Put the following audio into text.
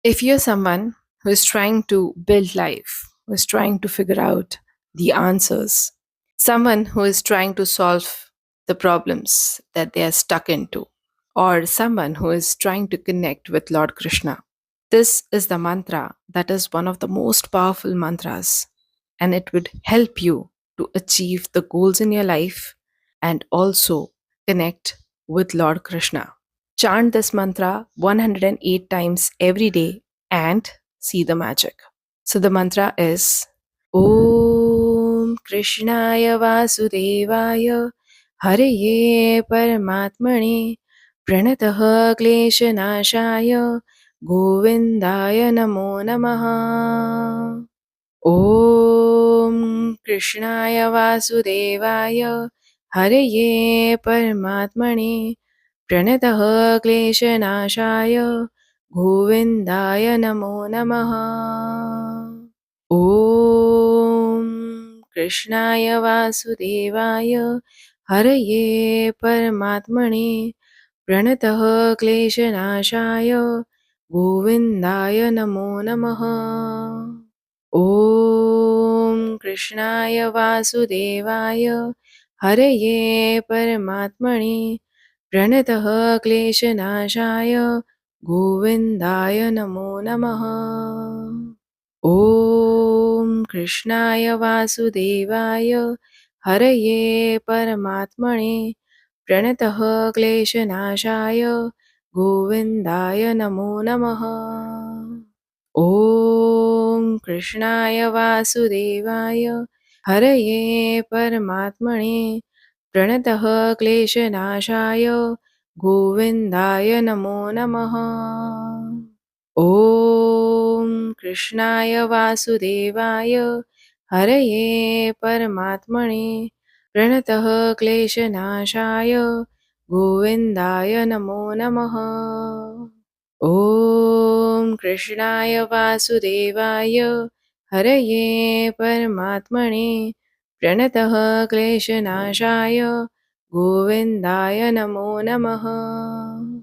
If you're someone who is trying to build life, who is trying to figure out the answers, someone who is trying to solve the problems that they are stuck into, or someone who is trying to connect with Lord Krishna, this is the mantra that is one of the most powerful mantras, and it would help you to achieve the goals in your life and also connect with Lord Krishna. Chant this mantra 108 times every day and see the magic. So the mantra is Om Krishnaya Vasudevaya Hariye Paramatmane Pranatah Kleshanashaya Govindaya Namo Namaha. Om Krishnaya Vasudevaya Hariye Paramatmane Pranatah Kleshanashaya Govindaya Namo Namaha. Om Krishnaya Vasudevaya Haraye Paramatmane Pranatah Kleshanashaya Govindaya Namo Namaha. Om Krishnaya Vasudevaya Haraye Paramatmane Pranatah Kleshanashaya Govindaya Namo Namaha. Om Krishnaya Vasudevaya Haraye Paramatmane Pranatah Kleshanashaya Govindaya Namo Namaha. Om Krishnaya Vasudevaya Haraye Paramatmane Pranatah Kleshanashaya Govindaya Namo Namaha. Om Krishnaya Vasudevaya Haraye Paramatmane Pranatah Kleshanashaya Govindaya Namo Namaha. Om Krishnaya Vasudevaya Haraye Paramatmane Pranatah Kleshanashaya Govindaya Namo Namaha.